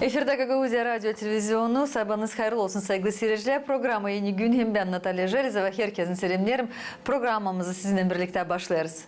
Efirdeki Gagauzya Radyo Televizyonu, sabahınız hayırlı olsun sevgili seyirciler. Programı Yeni Gün hem ben Natalya Jerizova. Herkesin selamlarım. Programımızı sizinle birlikte başlarız.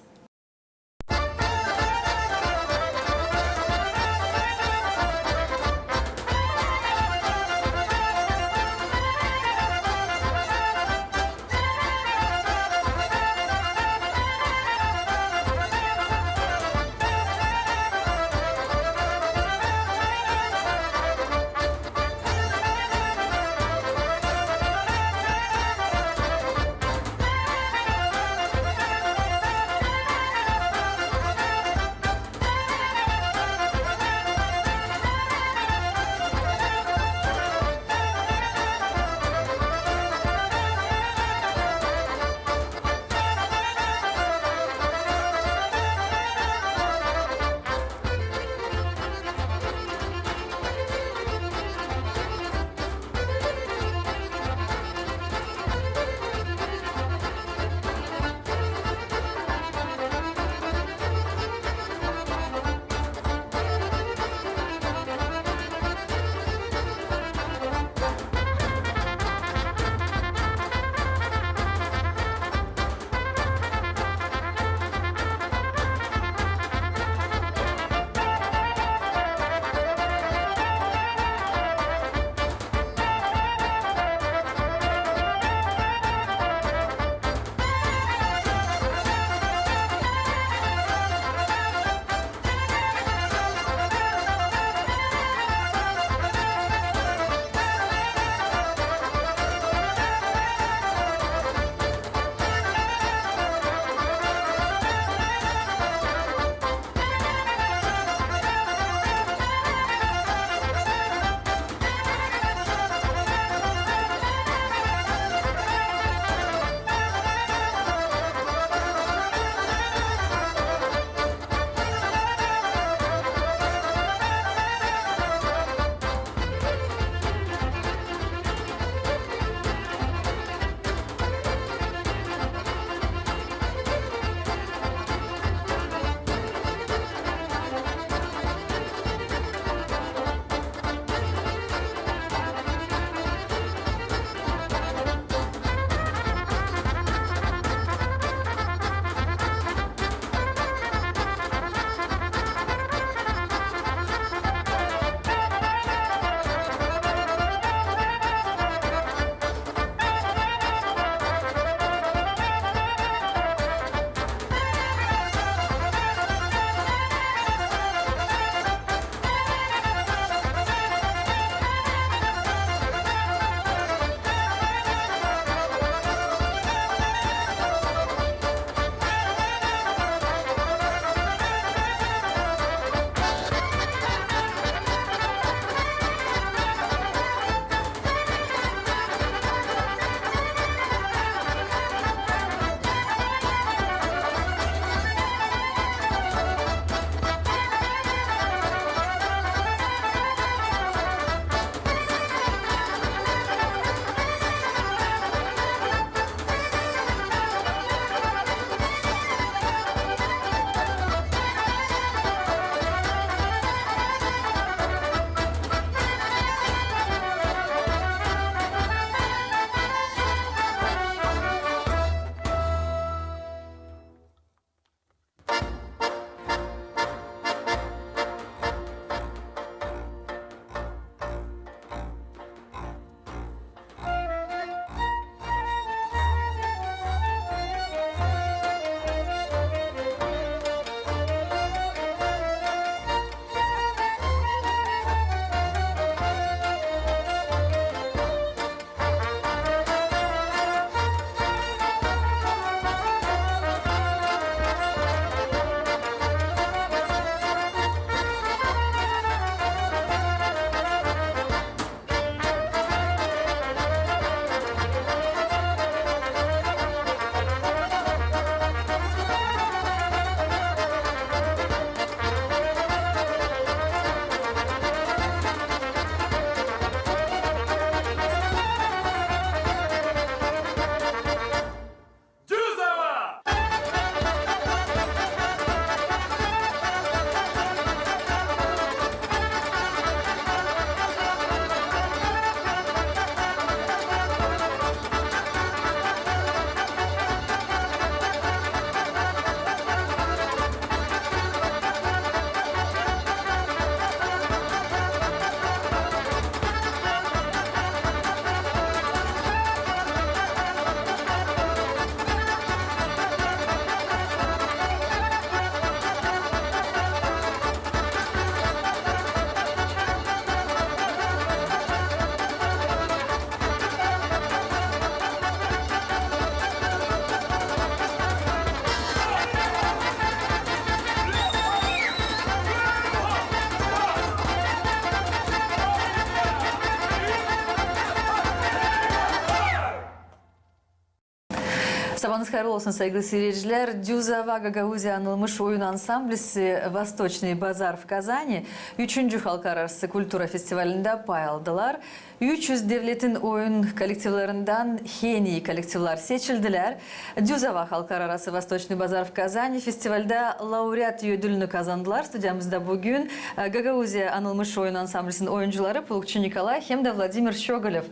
Sabahınız hayırlı olsun sevgili seyirciler. Düzava Gagauzya anılmış oyun ansamblisi Vосточный Bazar в Казани 3. Halklararası Kultura Festivali'nde pay aldılar. 300 devletin oyun kolektiflerinden en iyi kolektifler seçildiler. Düzava Halklararası Vосточный Bazar в Казани festivalde laureat ödülünü kazandılar. Stüdyamızda bugün Gagauzya anılmış oyun ansamblisinin oyuncuları Pulukçu Nikolay hem de Vladimir Şogolev.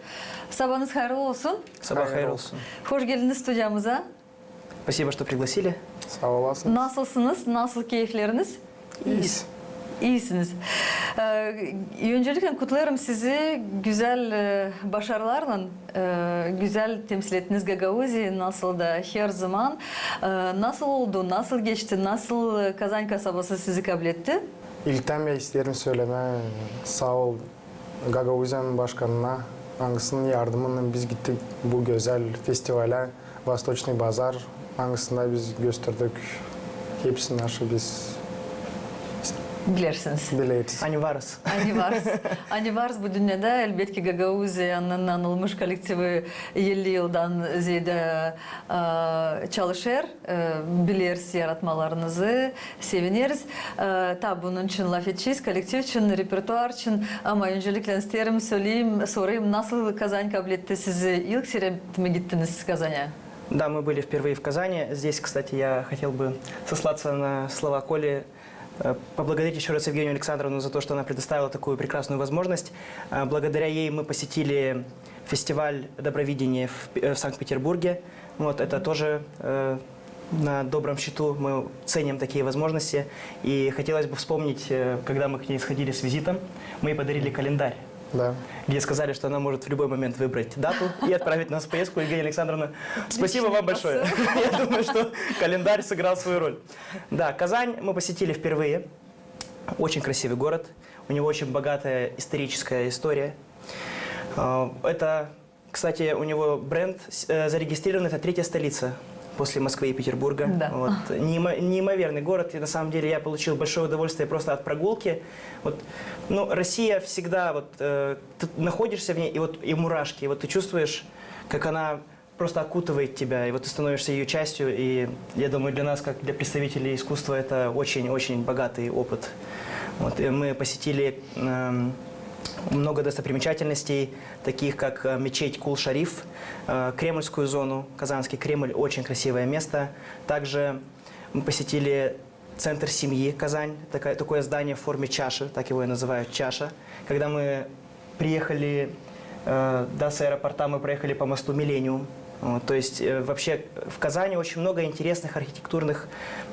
Sabahınız hayırlı olsun. Sabah hayır olsun. Hoş geldiniz stüdyamıza. Спасибо, что пригласили. Sağ olasın. Nasılsınız? Nasıl keyifleriniz? İyiyiz. İyisiniz. Öncelikle kutlarım sizi güzel başarılarla. Güzel temsil ettiniz Gagauzya'yı nasıl da her zaman. Nasıl oldu, nasıl geçti, nasıl Kazan kasabası sizi kabul etti? İlkten beri isterim söyleme. Sağ ol Gagauzyan başkanına. Hangisinin yardımıyla biz gittik bu güzel festivale. Vосточный Bazar. Hangisinde biz gösterdik. Hepsini aşı biz Bilirsiniz. biliriz. Они varız. Ani varız bu dünyada elbette ki Gagauzya'nın anılmış kolektifi 50 yıldan ziyade çalışır. Biliriz yaratmalarınızı, seviniriz. Tabi bunun için laf edeceğiz, kolektif için, repertuar için. Ama öncelikle isterim sorayım nasıl Kazan kabul etti sizi? İlk sefer mi gittiniz Kazan'a? Да, мы были впервые в Казани. Здесь, кстати, я хотел бы сослаться на слова Коли, поблагодарить еще раз Евгению Александровну за то, что она предоставила такую прекрасную возможность. Благодаря ей мы посетили фестиваль добровидения в Санкт-Петербурге. Вот, это тоже на добром счету, мы ценим такие возможности. И хотелось бы вспомнить, когда мы к ней сходили с визитом, мы ей подарили календарь. Да. Где сказали, что она может в любой момент выбрать дату и отправить нас в поездку. Евгения Александровна, спасибо вам большое. Я думаю, что календарь сыграл свою роль. Да, Казань мы посетили впервые. Очень красивый город. У него очень богатая историческая история. Это, кстати, у него бренд зарегистрирован, это третья столица после Москвы и Петербурга. Да. Вот. Неимоверный город. И на самом деле я получил большое удовольствие просто от прогулки. Вот, ну, Россия всегда, вот, ты находишься в ней, и мурашки. И вот ты чувствуешь, как она просто окутывает тебя, и вот ты становишься ее частью. И я думаю, для нас, как для представителей искусства, это очень-очень богатый опыт. Вот, и мы посетили много достопримечательностей, таких как мечеть Кул-Шариф, Кремльскую зону, Казанский Кремль, очень красивое место. Также мы посетили центр семьи Казань, такое здание в форме чаши, так его и называют, чаша. Когда мы приехали с аэропорта, мы проехали по мосту Миллениум. Вот, то есть вообще в Казани очень много интересных архитектурных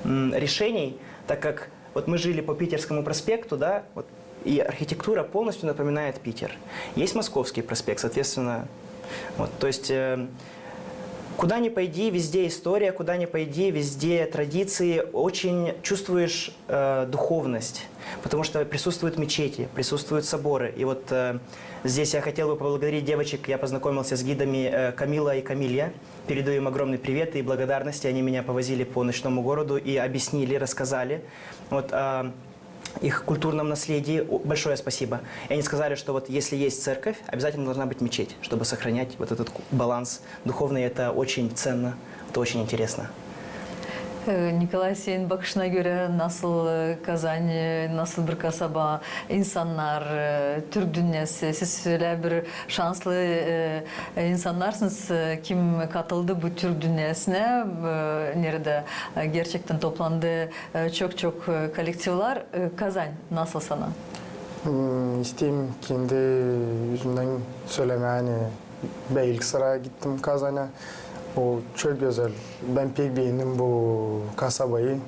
решений, так как вот мы жили по Питерскому проспекту, да, вот, и архитектура полностью напоминает Питер. Есть Московский проспект, соответственно. Вот, то есть куда ни пойди, везде история, куда ни пойди, везде традиции. Очень чувствуешь духовность, потому что присутствуют мечети, присутствуют соборы. И вот здесь я хотел бы поблагодарить девочек. Я познакомился с гидами Камила и Камилья. Передаю им огромный привет и благодарности. Они меня повозили по ночному городу и объяснили, рассказали. Вот, их культурном наследии. Большое спасибо. И они сказали, что вот если есть церковь, обязательно должна быть мечеть, чтобы сохранять вот этот баланс духовный. Это очень ценно, это очень интересно. Nikolay, senin bakışına göre nasıl Kazan, nasıl bir kasaba, insanlar, Türk dünyası, siz öyle bir şanslı insanlarsınız. Kim katıldı bu Türk dünyasına, nerede gerçekten toplandı çok kolektifler. Kazan nasıl sana? İsteyim kendi yüzümden söyleme. Yani ben ilk sıra gittim Kazan'a. O çok güzel. Ben pek beğendim bu kasabayı.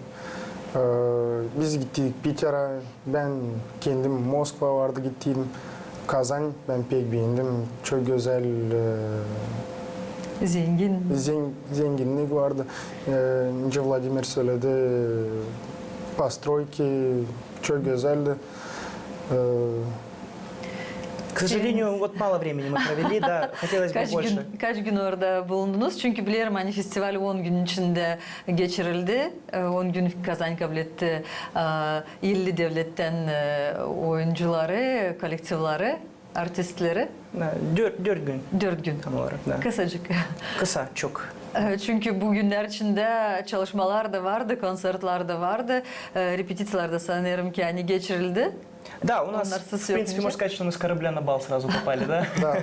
Biz gittik Peter'a. Ben kendim Moskva vardı gittim. Kazan ben pek beğendim. Çok güzel. Zenginlik vardı. Önce Vladimir söyledi. Постройки çok güzeldi. К сожалению, вот мало времени мы провели, да, хотелось бы больше. Kaç gün orada bulundunuz? Çünkü biliyorum hani festival 10 gün içinde geçirildi. 10 gün Kazan kabul etti. 50 devletten oyuncuları, kolektifleri, artistleri. Да, 4 gün. 4 gün. Tam olarak, да. Kısacık. Kısa, çok. Çünkü bugünler içinde çalışmalar da vardı, konsertler de vardı, repeticiyalar da sanırım ki yani geçirildi. Да, у нас, Онларсыз в принципе, yok можно сказать, что мы с корабля на бал сразу попали, да? Да, да.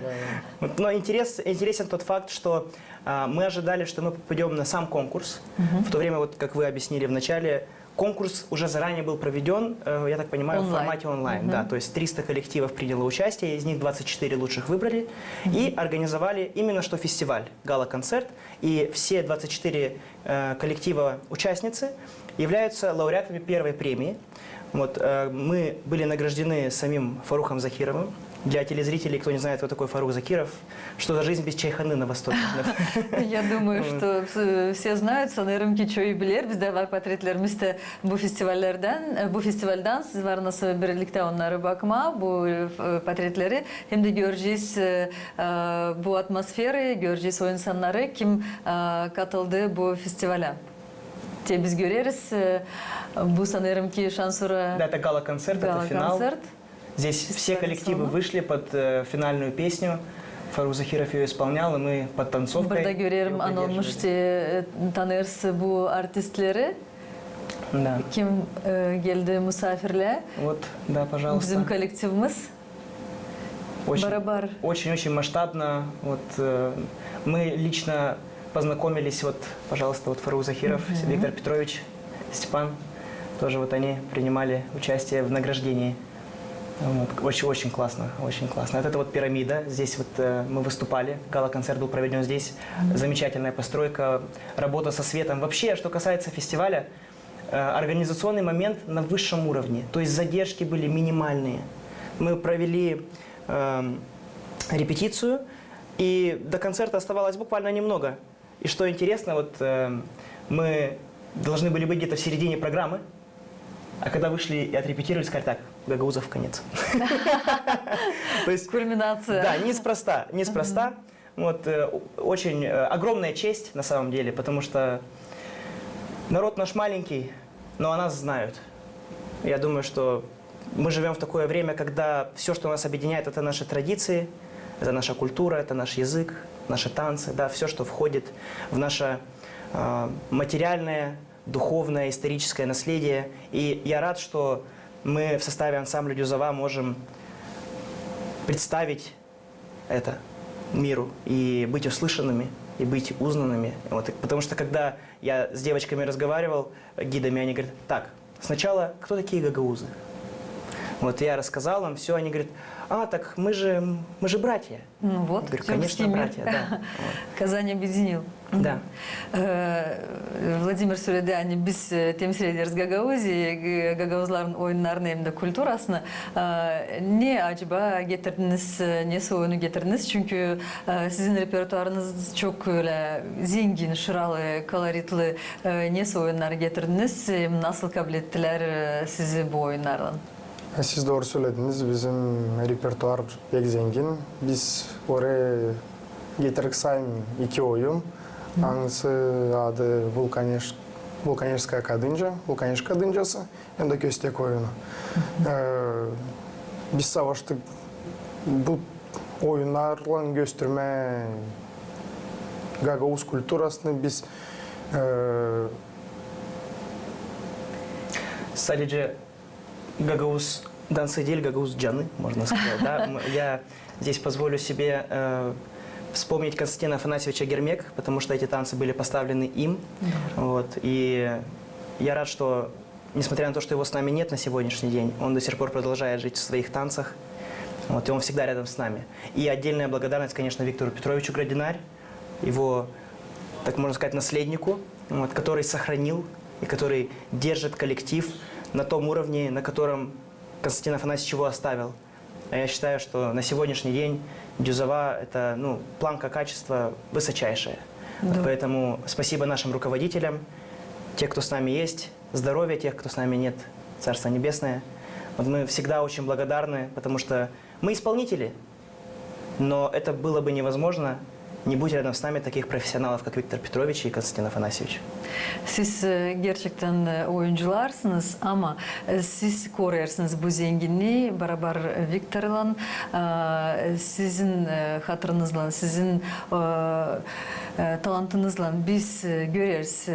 Вот, но интересен тот факт, что мы ожидали, что мы попадем на сам конкурс. В то время, вот как вы объяснили в начале, конкурс уже заранее был проведен, я так понимаю, в Онлайн. формате онлайн. Да, то есть 300 коллективов приняло участие, из них 24 лучших выбрали и организовали именно что фестиваль, гала-концерт. И все 24 коллектива участницы являются лауреатами первой премии. Вот, мы были награждены самим Фарухом Захировым. Для телезрителей, кто не знает, кто такой Фарух Закиров, что за жизнь без чайханы на Востоке. Я думаю, что все знают, sanırım ki çoğu bilir. Bizde var portretlerimizde bu festivalden siz var nasıl birlikte onlara bakma, bu portretleri. Hem de göreceğiz bu atmosferi, göreceğiz o insanları, kim katıldı bu festivale. Biz göreriz. Bu sanırım ki şansura Да, это гала-концерт, это финал. гала-концерт. Здесь все коллективы вышли под финальную песню. Фарух Захиров ее исполнял, и мы под танцовкой. Burada görüyorum его anılmış поддерживали. diye tanırız bu artistleri. Да. Kim geldi misafirle? Вот, да, пожалуйста. Bizim kolektifimiz. Barabar. Очень масштабно. Вот, мы лично познакомились, вот, пожалуйста, вот Фарух Захиров, Виктор Петрович, Степан, тоже вот они принимали участие в награждении. Вот, очень классно, очень классно. Вот это вот пирамида, здесь вот мы выступали, гала-концерт был проведен здесь, замечательная постройка, работа со светом. Вообще, что касается фестиваля, организационный момент на высшем уровне, то есть задержки были минимальные. Мы провели репетицию, и до концерта оставалось буквально немного. И что интересно, вот мы должны были быть где-то в середине программы, а когда вышли и отрепетировали, сказали, так, Гагаузов конец. То есть, Кульминация. да, неспроста. Вот, очень огромная честь на самом деле, потому что народ наш маленький, но о нас знают. Я думаю, что мы живем в такое время, когда все, что нас объединяет, это наши традиции, это наша культура, это наш язык, наши танцы, да, все, что входит в наше материальное, духовное, историческое наследие. И я рад, что мы в составе ансамбля «Дюзова» можем представить это миру и быть услышанными, и быть узнанными. Вот, потому что когда я с девочками разговаривал, гидами, они говорят, так, сначала, кто такие гагаузы? Вот я рассказал им, все, они говорят, так мы же братья. Ну вот, Я говорю, тем конечно, стиме. братья, да. Вот. Казань объединил. Да. Vladimir söyledi hani biz temsil ederiz Gagauzi'yi, Gagauzların oyunlarını hem de kulturasını. Ne acaba getirdiniz, ne oyunu getirdiniz? Çünkü sizin repertuarınız çok öyle zengin, şıralı, koloritli. Ne oyunlar getirdiniz? Nasıl kabul ettiler sizi bu oyunlardan? Siz doğru söylediniz. Bizim repertuar pek zengin. Biz oraya getirdik sayın 2 oyun. Hangisi adı Vulkanежская Kadınca, Vulkanежка Kadıncası hem de Köstek oyunu. Biz savaştık. Bu oyunlarla gösterme Gagauz kulturasını biz Sadece Гагаuz дансы дель, Гагаuz джаны, можно сказать. Да? Я здесь позволю себе вспомнить Константина Афанасьевича Гермек, потому что эти танцы были поставлены им. Вот. И я рад, что, несмотря на то, что его с нами нет на сегодняшний день, он до сих пор продолжает жить в своих танцах. Вот. И он всегда рядом с нами. И отдельная благодарность, конечно, Виктору Петровичу Градинарь, его, так можно сказать, наследнику, вот, который сохранил и который держит коллектив на том уровне, на котором Константин Афанасьевич его оставил. А я считаю, что на сегодняшний день Дюзова – это планка качества высочайшая. Да. Вот поэтому спасибо нашим руководителям, те, кто с нами есть, здоровья тех, кто с нами нет, Царство Небесное. Вот мы всегда очень благодарны, потому что мы исполнители, но это было бы невозможно, не будет рядом с нами таких профессионалов, как Виктор Петрович и Константин Афанасьевич. Siz gerçekten oyuncularsınız ama siz koruyarsınız bu zenginliği beraber Viktor'la, sizin hatırınızla, sizin talantınızla biz görüyoruz.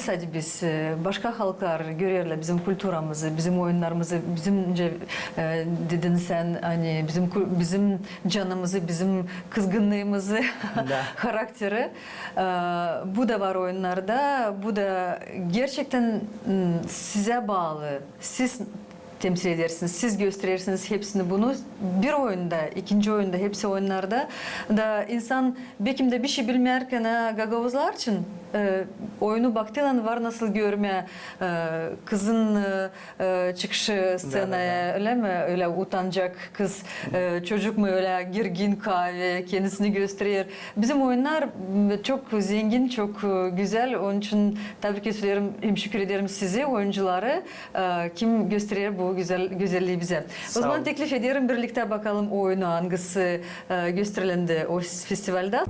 Sadece biz başka halklar görüyorlar bizim kültürümüzü, bizim oyunlarımızı, bizimce dedin sen hani bizim canımızı, bizim kızgınlığımızı, karakteri. Bu da var oyunlarda. Bu da gerçekten size bağlı. Siz temsil edersiniz, siz gösterirsiniz hepsini bunu. Bir oyunda, ikinci oyunda, hepsi oyunlarda da insan belki de bir şey bilmerken gagavuzlar için oyunu baktığında var nasıl görme kızın çıkışı scenaya öyle mi? Öyle utanacak kız çocuk mu öyle girgin kahve kendisini gösterir. Bizim oyunlar çok zengin, çok güzel. Onun için tabii ki söylerim, şükür ederim size oyuncuları kim gösterir bu güzelliği bize. O zaman teklif ederim birlikte bakalım oyunu hangisi gösterilendi o festivalde.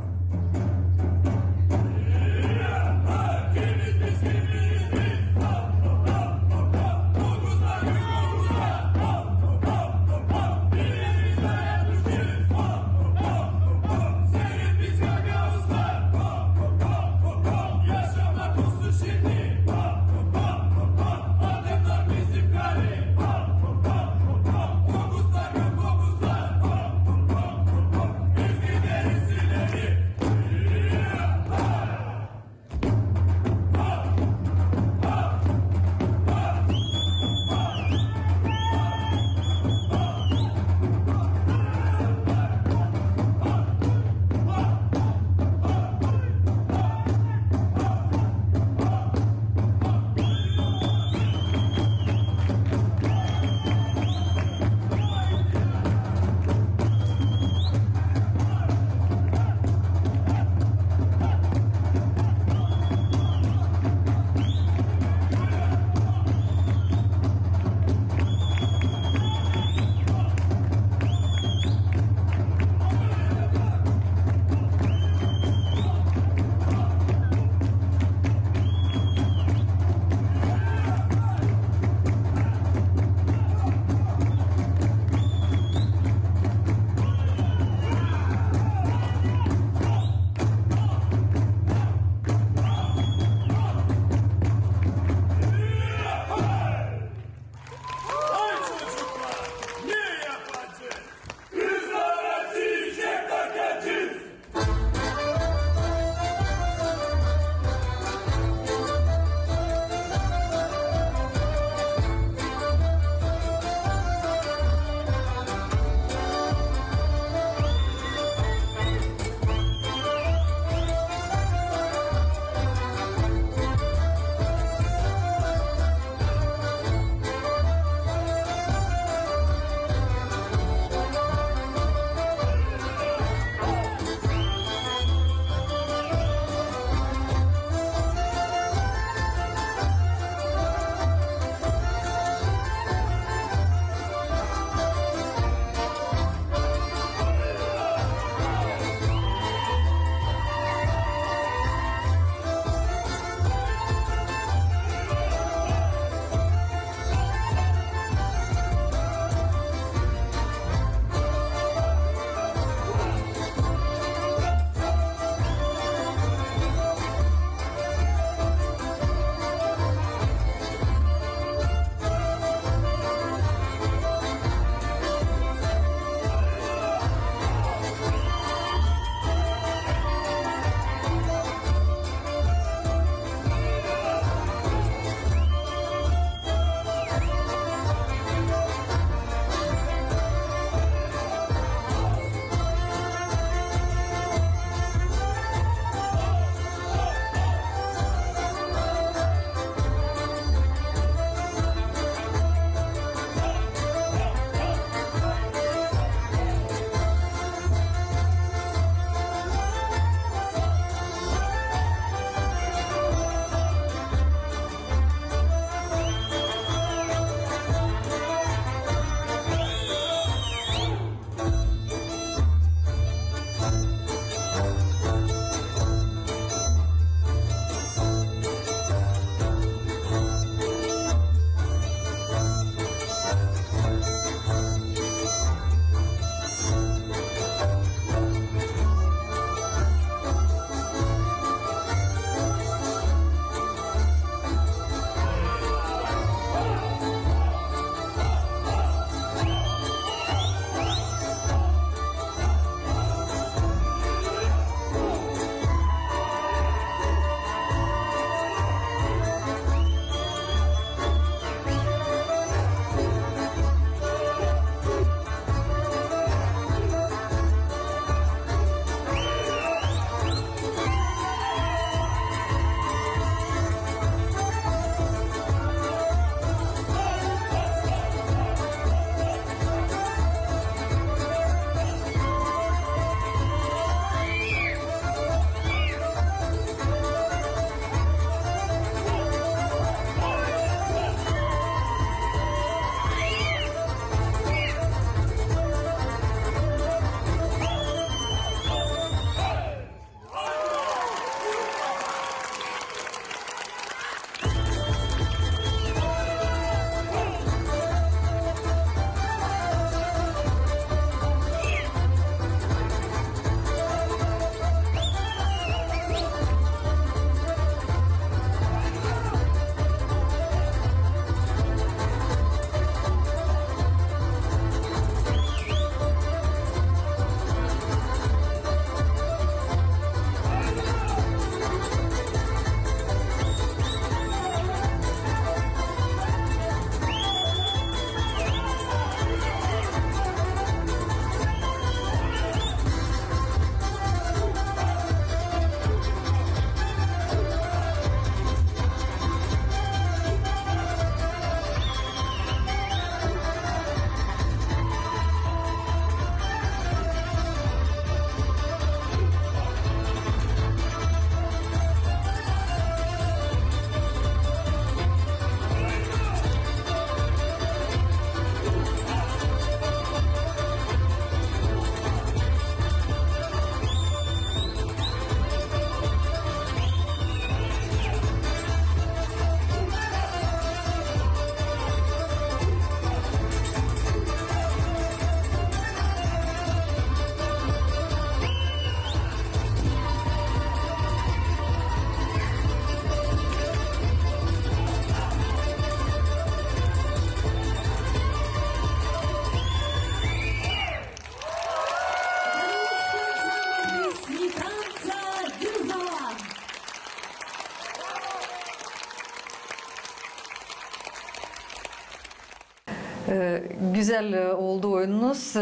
güzel oldu oyununuz.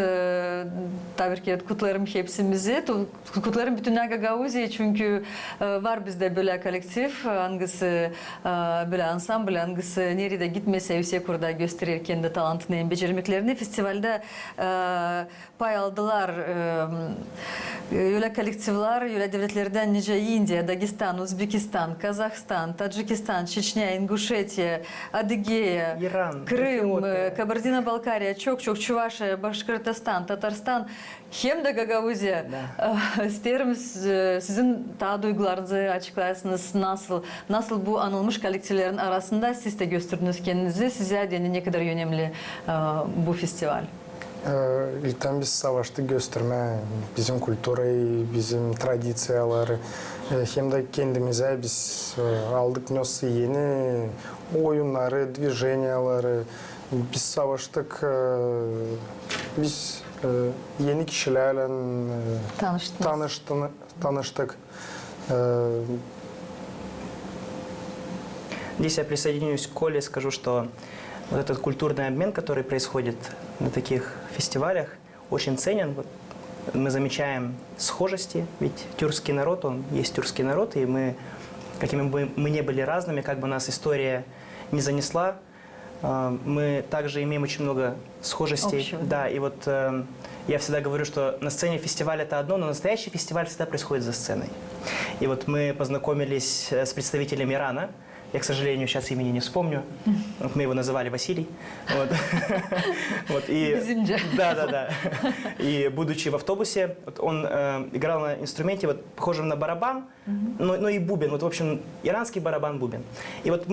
Tabii ki kutlarım hepsimizi. Kutlarım bütün Gagauzya'yı çünkü var bizde böyle kolektif, hangisi böyle ansambl, hangisi nerede gitmese Üsekur'da gösterir kendi talantını, beceremeklerini. Festivalde pay aldılar. Öyle kolektifler, öyle devletlerden nice India, Dagestan, Uzbekistan, Kazakistan, Tacikistan, Çeçnya, İnguşetya, Adıgeya, İran, Kırım, Etiyopya. Kabardino-Balkarya, çok Çuvaşya, Başkırtistan, Tatarstan, hem de Gagauzya. İsterim sizin daha duygularınızı açıklayasınız. Nasıl bu anılmış kolektiflerin arasında siz de gösterdiniz kendinizi? Size de ne kadar önemli bu festival? İlkten biz savaştık gösterme, bizim kültürü, bizim tradisiyaları, hem de kendimize biz aldık nasıl yeni oyunları, движенияları, biz savaştık, biz yeni kişilerle tanıştık. Здесь я присоединюсь к Коле, скажу, что вот этот культурный обмен, который происходит на таких фестивалях, очень ценен. Вот мы замечаем схожести, ведь тюркский народ, он есть тюркский народ, и мы, какими бы мы не были разными, как бы нас история не занесла, мы также имеем очень много схожестей. Общего. Да, и вот я всегда говорю, что на сцене фестиваль это одно, но настоящий фестиваль всегда происходит за сценой. И вот мы познакомились с представителем Ирана. Я, к сожалению, сейчас имени не вспомню. Вот мы его называли Василий. Вот. Вот, и, Безимдя. да. И будучи в автобусе, вот он играл на инструменте, вот, похожем на барабан, но и бубен. Вот, в общем, иранский барабан-бубен. И вот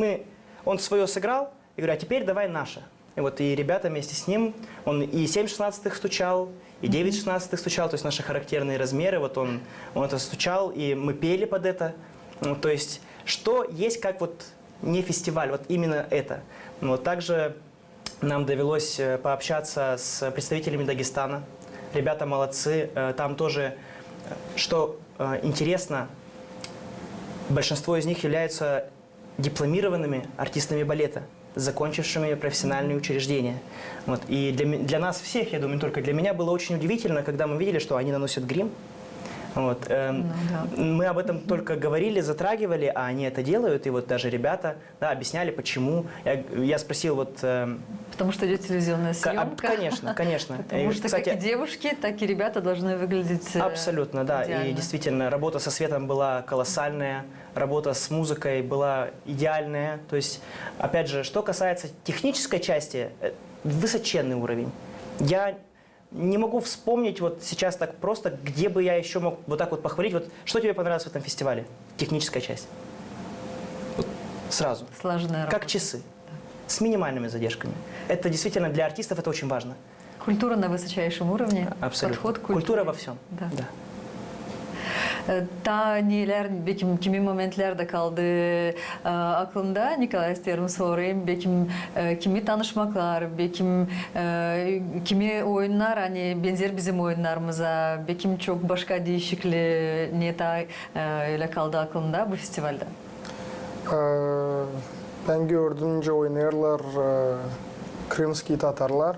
он свое сыграл, и говорю, а теперь давай наше. И вот и ребята вместе с ним, он и 7/16 стучал, и 9/16 стучал, то есть наши характерные размеры, вот он это стучал, и мы пели под это. Ну, то есть, что есть как вот не фестиваль, вот именно это. Вот также нам довелось пообщаться с представителями Дагестана. Ребята молодцы. Там тоже, что интересно, большинство из них являются дипломированными артистами балета, закончившими профессиональные учреждения. Вот. И для нас всех, я думаю, не только для меня, было очень удивительно, когда мы видели, что они наносят грим. Вот. Мы об этом только говорили, затрагивали, а они это делают. И вот даже ребята объясняли, почему. Я спросил вот... Потому что идет телевизионная съемка. Конечно. Потому что кстати, как и девушки, так и ребята должны выглядеть абсолютно, да. идеально. И действительно, работа со светом была колоссальная, работа с музыкой была идеальная. То есть, опять же, что касается технической части, высоченный уровень. Я не могу вспомнить вот сейчас так просто, где бы я еще мог вот так вот похвалить. Вот что тебе понравилось в этом фестивале? Техническая часть. Вот сразу. Сложная работа. Как часы. С минимальными задержками. Это действительно для артистов это очень важно. Культура на высочайшем уровне. Абсолютно. Подход к культуре. Культура во всем. Да. Да. Ta neler, bekim kimi momentlerde kaldı aklımda Nikolay isterim sorayım. Bekim kimi tanışmaklar, bekim kimi oyunlar hani benzer bizim oyunlarımıza, bekim çok başka değişikliği niyeta öyle kaldı aklımda bu festivalde. Ben gördüğümce oynarlar Kırımski Tatarlar.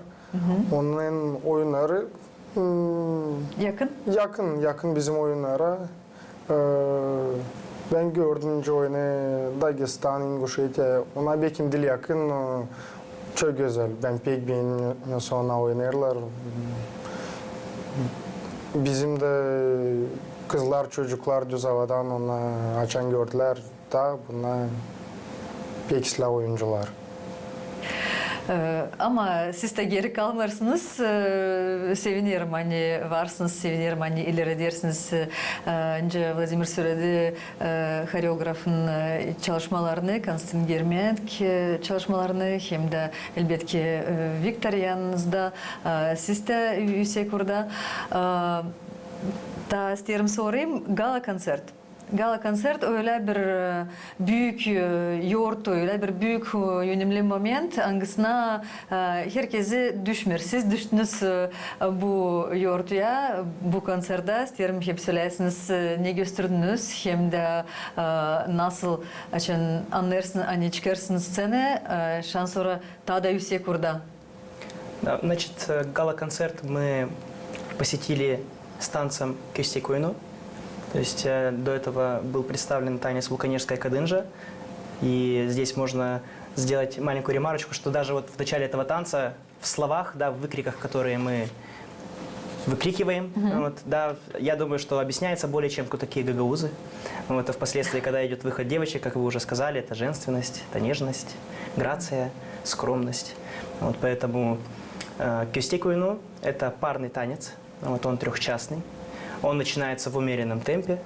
Onların oyunları yakın bizim oyunlara. Ben gördüğümce oyunu Dagestan, İnguşetya, ona bekim dil yakın, çok güzel. Ben pek beğeniyorum sonra oynarlar. Bizim de kızlar, çocuklar düz havadan onu açan gördüler da bunlar pek silah oyuncular. Ama siz de geri kalmarsınız. Sevinirim hani varsınız, sevinirim hani ileri dersiniz. Önce Vladimir söyledi koreografın çalışmalarını, Konstantin Germenk çalışmalarını hem de elbette Viktor yanınızda, siz de Üsekur'da. Da isterim sorayım, gala konser. Gala konser öyle bir büyük yoğurt, öyle bir büyük önemli moment. Hangisine herkesi düşmür. Siz düştünüz bu yoğurtuya, bu konserde. İsterim hep söylesiniz ne gösterdiniz. Hem de nasıl anlarsınız, hani çıkarsınız scene. Şan sonra daha da Üsekur'da. Да, значит, гала-концерт мы посетили с танцем «Кюсти Куйну». То есть до этого был представлен танец «Вулканежская кадынжа». И здесь можно сделать маленькую ремарочку, что даже вот в начале этого танца, в словах, да, в выкриках, которые мы выкрикиваем, вот, да, я думаю, что объясняется более чем, кто такие гагаузы. Вот, а впоследствии, когда идет выход девочек, как вы уже сказали, это женственность, это нежность, грация, скромность. Вот, поэтому «Кюсти Куйну» – это парный танец, вот, он трехчастный. Он начинается в умеренном темпе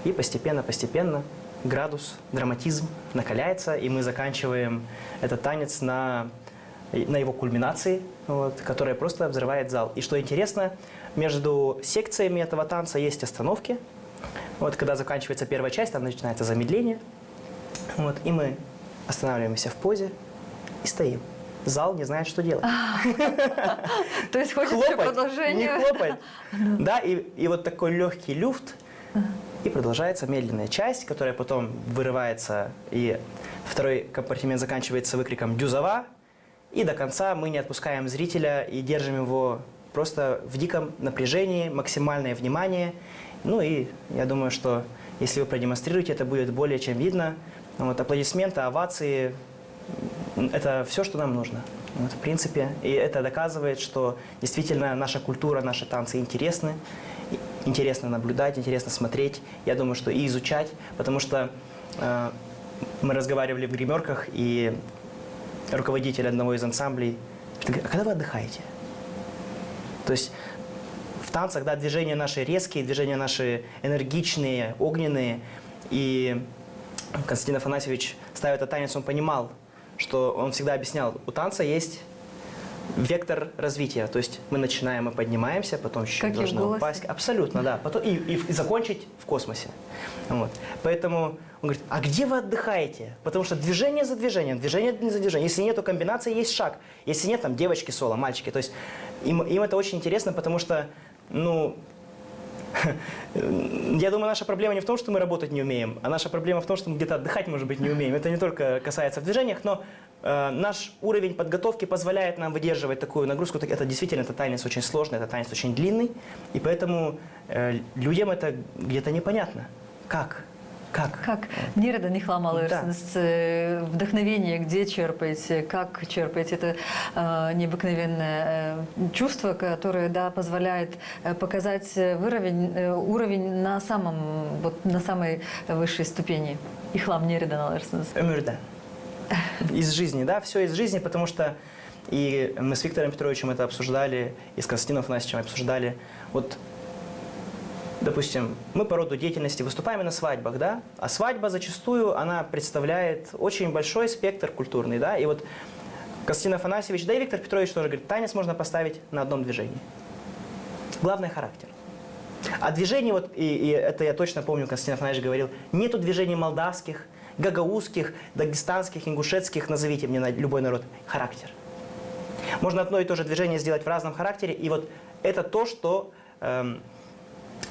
и постепенно градус, драматизм накаляется, и мы заканчиваем этот танец на его кульминации, вот, которая просто взрывает зал. И что интересно, между секциями этого танца есть остановки. Вот, когда заканчивается первая часть, там начинается замедление. Вот, и мы останавливаемся в позе и стоим. Зал не знает, что делать. То есть хочется продолжения? Не хлопать. Да, и вот такой легкий люфт, и продолжается медленная часть, которая потом вырывается, и второй компартимент заканчивается выкриком «Дюзова», и до конца мы не отпускаем зрителя и держим его просто в диком напряжении, максимальное внимание. Ну и я думаю, что если вы продемонстрируете, это будет более чем видно. Вот, аплодисменты, овации – это все, что нам нужно. Вот, в принципе, и это доказывает, что действительно наша культура, наши танцы интересны. Интересно наблюдать, интересно смотреть, я думаю, что и изучать, потому что мы разговаривали в гримерках, и руководитель одного из ансамблей говорит: а когда вы отдыхаете? То есть в танцах, да, движения наши резкие, движения наши энергичные, огненные, и Константин Афанасьевич, ставя этот танец, он понимал, что он всегда объяснял, у танца есть вектор развития. То есть мы начинаем, мы поднимаемся, потом чуть-чуть должны упасть. Абсолютно, да. Потом и закончить в космосе. Вот. Поэтому он говорит: а где вы отдыхаете? Потому что движение за движением, движение за движением. Если нету комбинации, есть шаг. Если нет, там девочки соло, мальчики. То есть им это очень интересно, потому что, ну, я думаю, наша проблема не в том, что мы работать не умеем, а наша проблема в том, что мы где-то отдыхать, может быть, не умеем. Это не только касается в движениях, но наш уровень подготовки позволяет нам выдерживать такую нагрузку. Это действительно, это танец очень сложный, это танец очень длинный, и поэтому людям это где-то непонятно. Как? Нереда Нихлам Алырсенс, вдохновение где черпаете, как черпаете? Это необыкновенное чувство, которое, да, позволяет показать уровень на самой высшей ступени. Ихлам Нереда Алырсенс. Өмірді. Из жизни, да, все из жизни, потому что и мы с Виктором Петровичем это обсуждали, и с Константином Афанасьевичем обсуждали. Вот, допустим, мы по роду деятельности выступаем на свадьбах, да, а свадьба зачастую, она представляет очень большой спектр культурный, да, и вот Константин Афанасьевич, да и Виктор Петрович тоже говорит, танец можно поставить на одном движении. Главное – характер. А движений, вот, и это я точно помню, Константин Афанасьевич говорил, нету движений молдавских, гагаузских, дагестанских, ингушетских, назовите мне любой народ, характер. Можно одно и то же движение сделать в разном характере, и вот это то, что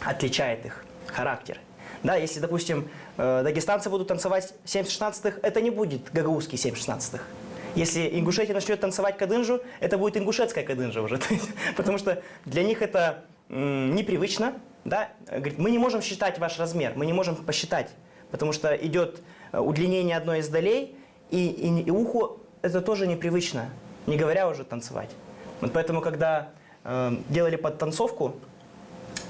отличает их, характер. Да, если, допустим, дагестанцы будут танцевать 7/16, это не будет гагаузский 7/16. Если Ингушетия начнет танцевать кадынжу, это будет ингушетская кадынжа уже. Потому что для них это непривычно. Да? Говорит, мы не можем считать ваш размер, мы не можем посчитать, потому что идет удлинение одной из долей, и уху это тоже непривычно, не говоря уже танцевать. Вот поэтому, когда делали подтанцовку,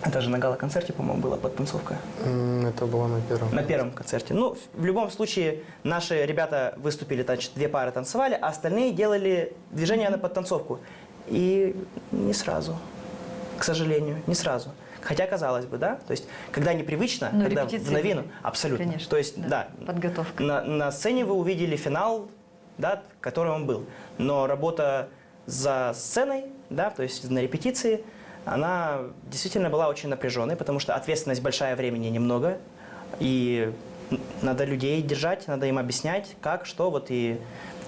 это же на гала-концерте, по-моему, была подтанцовка. Это было на первом. На первом концерте. Ну, в любом случае, наши ребята выступили, значит, 2 пары танцевали, а остальные делали движения на подтанцовку. И не сразу, к сожалению, не сразу. Хотя, казалось бы, да, то есть, когда непривычно, но когда в новину, абсолютно. Конечно, то есть, да, подготовка. На сцене вы увидели финал, да, который он был. Но работа за сценой, да, то есть на репетиции, она действительно была очень напряженной, потому что ответственность большая, времени немного, и надо людей держать, надо им объяснять, как, что, вот, и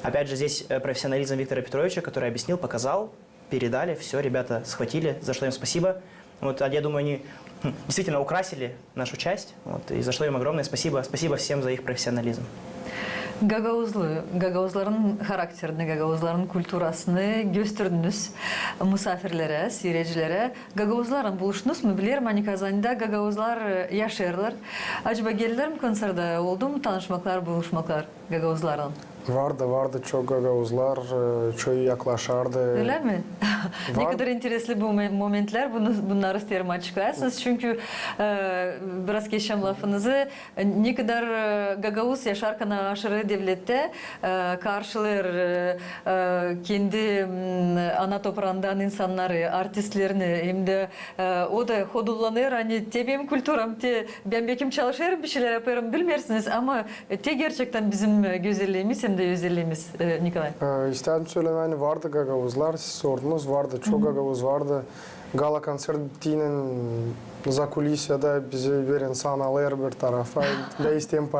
опять же здесь профессионализм Виктора Петровича, который объяснил, показал, передали, все, ребята схватили, за что им спасибо. Вот, я думаю, они действительно украсили нашу часть, вот, и за что им огромное спасибо. Спасибо всем за их профессионализм. Gagavuzların karakterini, Gagavuzların kulturasını gösterdiniz misafirlere, seyircilere. Gagavuzların buluştunuz mu? Bilirim hani Kazan'da Gagavuzlar yaşarlar. Acaba geldiler mi konserde? Oldu mu tanışmaklar, buluşmaklar Gagavuzların? Vardı çok Gagavuzlar, çok yaklaşardı. Öyle mi? Ne Var. kadar interesli bu momentler. Bunları isterim açıklayasınız. Çünkü biraz geçeceğim lafınızı. Ne kadar Gagavuz yaşarken aşırı devlette karşılar kendi ana toprağından insanları, artistlerini hem de o da hodullanır. Hani te benim kültürüm, te ben belki çalışırım, bir şeyler yaparım bilmersiniz ama te gerçekten bizim güzelliğimiz hem de özelliğimiz Nikolay. İstedim söylemeni vardı Gagavuzlar, siz sordunuz, vardı çok Gagavuz vardı. Gala konser bittiğinin za kulisiyada bizi bir insan alır bir tarafa. Ben isteyeyim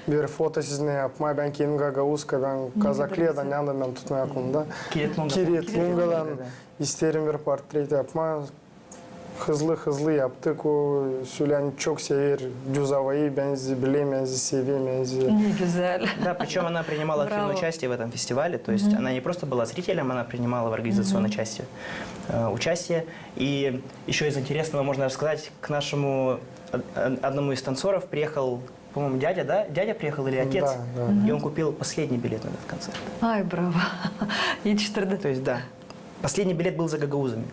bir foto sizinle yapmayı. Ben kendim Gagavuzka, ben Kazakliya'dan yandım ben tutmaya konuda. Kiryat Lunga'dan isterim bir portret yapmayı. Hızlı yaptık. O Sülen çok sever. Дюзовые benzi, seviyor, benzi. Не güzel. Да, причем она принимала активное участие в этом фестивале, то есть она не просто была зрителем, она принимала в организационной части участие. И еще из интересного можно рассказать, к нашему одному из танцоров приехал, по-моему, дядя, да? Дядя приехал или отец? Да. И он купил последний билет на этот концерт. Ay bravo. Yetiştirdi. То есть, да, последний билет был за гагаузами.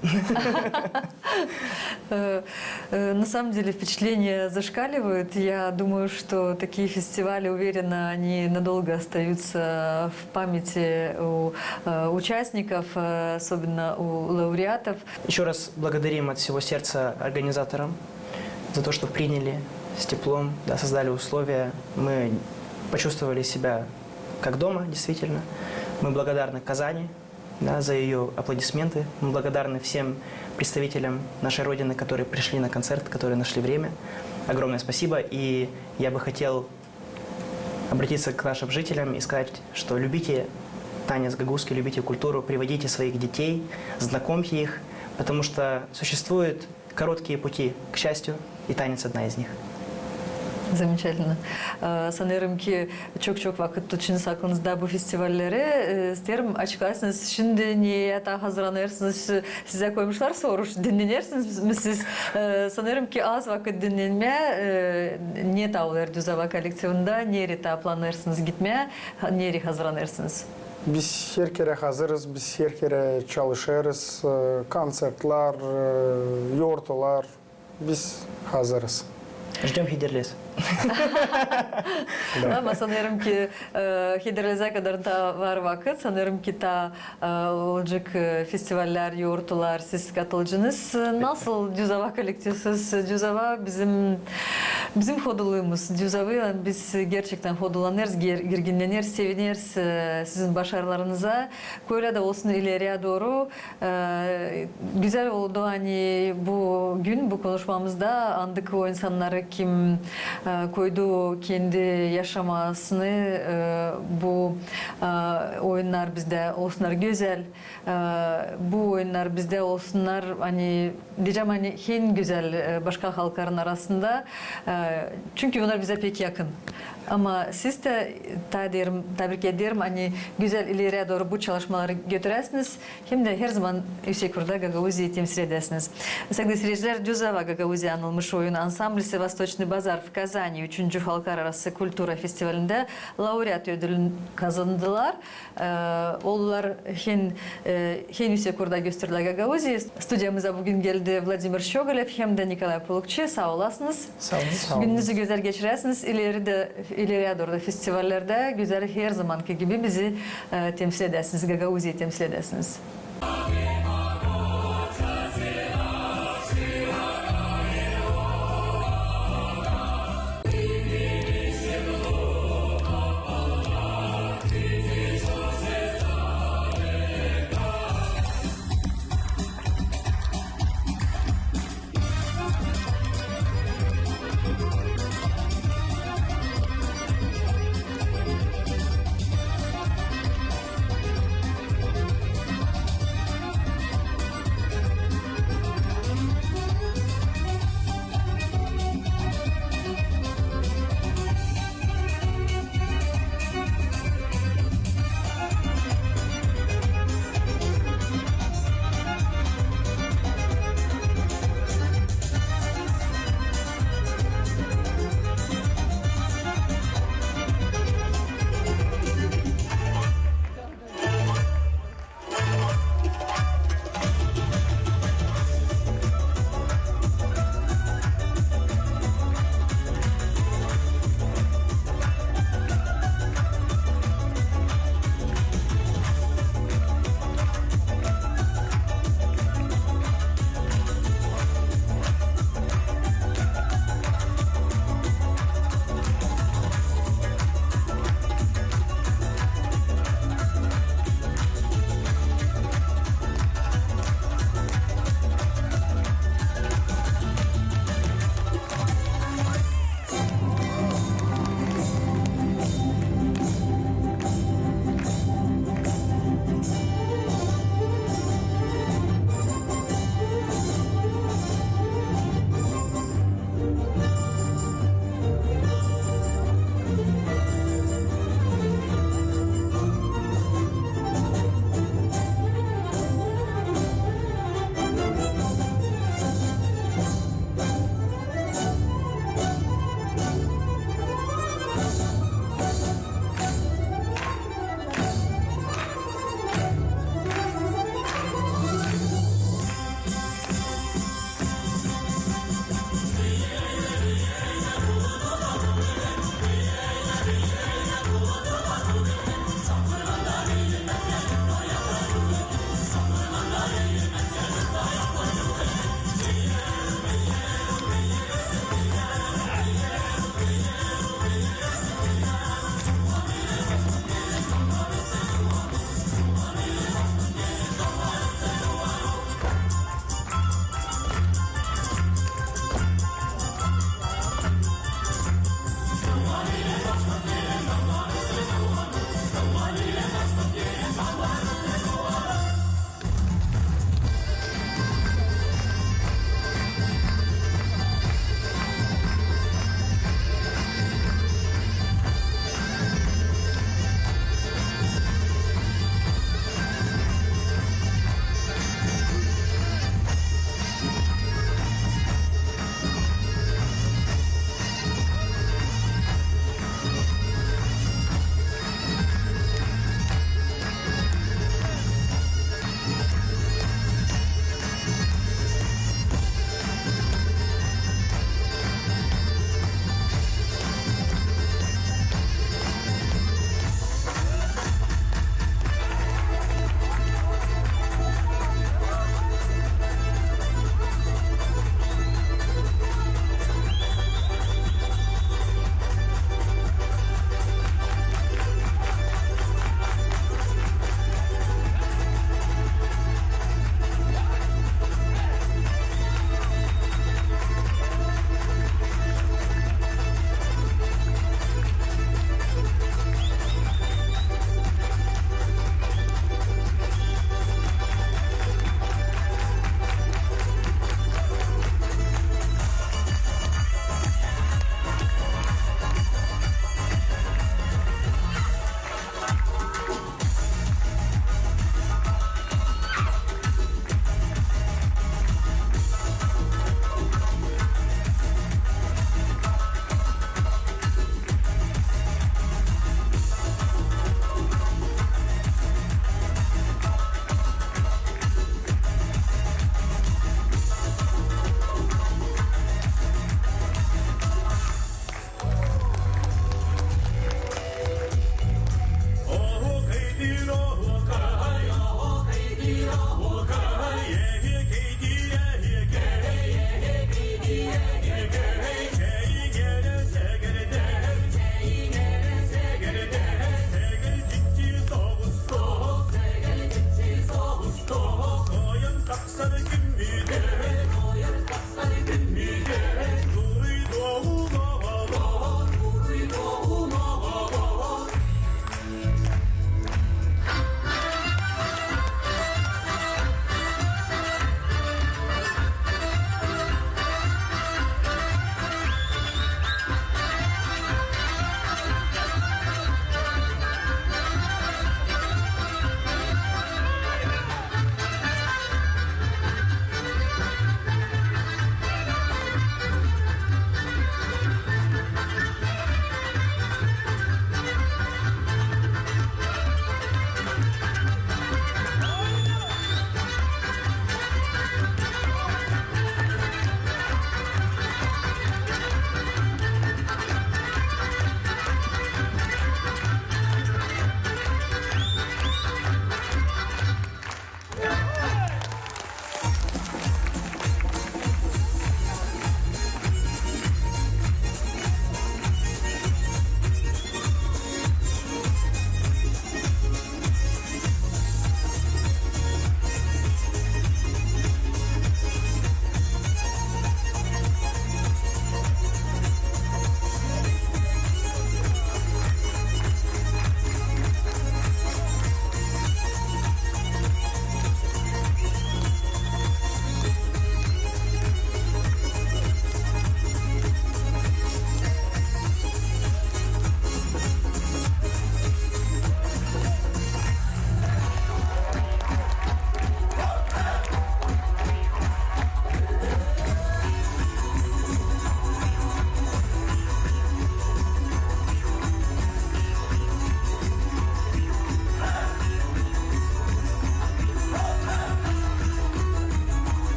На самом деле впечатления зашкаливают. Я думаю, что такие фестивали, уверенно, они надолго остаются в памяти у участников, особенно у лауреатов. Еще раз благодарим от всего сердца организаторам за то, что приняли с теплом, да, создали условия. Мы почувствовали себя как дома, действительно. Мы благодарны Казани, да, за ее аплодисменты. Мы благодарны всем представителям нашей Родины, которые пришли на концерт, которые нашли время. Огромное спасибо. И я бы хотел обратиться к нашим жителям и сказать, что любите танец гагузский, любите культуру, приводите своих детей, знакомьте их, потому что существуют короткие пути к счастью, и танец одна из них. Замечательно. Sanırım ki çok vakit tutuşunuz aklınızda bu festivallere. İsterim açıklarsınız. Şimdi niye daha hazırlanırsınız? Size koymuşlar soruş. Dinlenirsiniz mi siz? Sanırım ki az vakit dinlenmeye niye tavlar Düzava koleksiyonunda? Nereye planlarsınız gitmeye? Nereye hazırlanırsınız? Biz her kere hazırız, biz her kere çalışırız. Konsertler, yortular, biz hazırız. Ждем Хидерлес. Ama sanırım ki Hidroliz'e kadar da var vakit. Sanırım ki da olacak festivaller, yoğurtlar, siz katılacaksınız. Nasıl Düzava koleksiyonsuz? Düzava bizim hoduluğumuz. Düzava'yla biz gerçekten hodulanırız, gerginlenir, seviniriz sizin başarılarınıza. Böyle de olsun ileriye doğru. Güzel oldu hani bu gün, bu konuşmamızda andık o insanları kim koydu kendi yaşamasını bu oyunlar bizde olsunlar güzel, bu oyunlar bizde olsunlar hani diyeceğim hani en güzel başka halkların arasında çünkü bunlar bize pek yakın. Ama siz de tebrik ederim hani güzel ileriye doğru bu çalışmaları götüresiniz. Hem de her zaman Üşekur'da Gagauzi'yi temsil edesiniz. Sevgili seyirciler, Düzava Gagauzi'ye anılmış oyun ansamblisi Восточный базар в Казани 3. Halklararası Kultura Festivali'nde laureat ödülünü kazandılar. Onlar hem Üşekur'da gösterilen Gagauzi. Stüdyamıza bugün geldi Vladimir Şogolev hem de Nikolay Pulukçu. Sağ olasınız. Sağ olun. Gününüzü güzel geçiresiniz. İleriye doğru da festivallerde güzel her zamanki gibi bizi temsil edesiniz. Gagauzi'yi temsil edesiniz.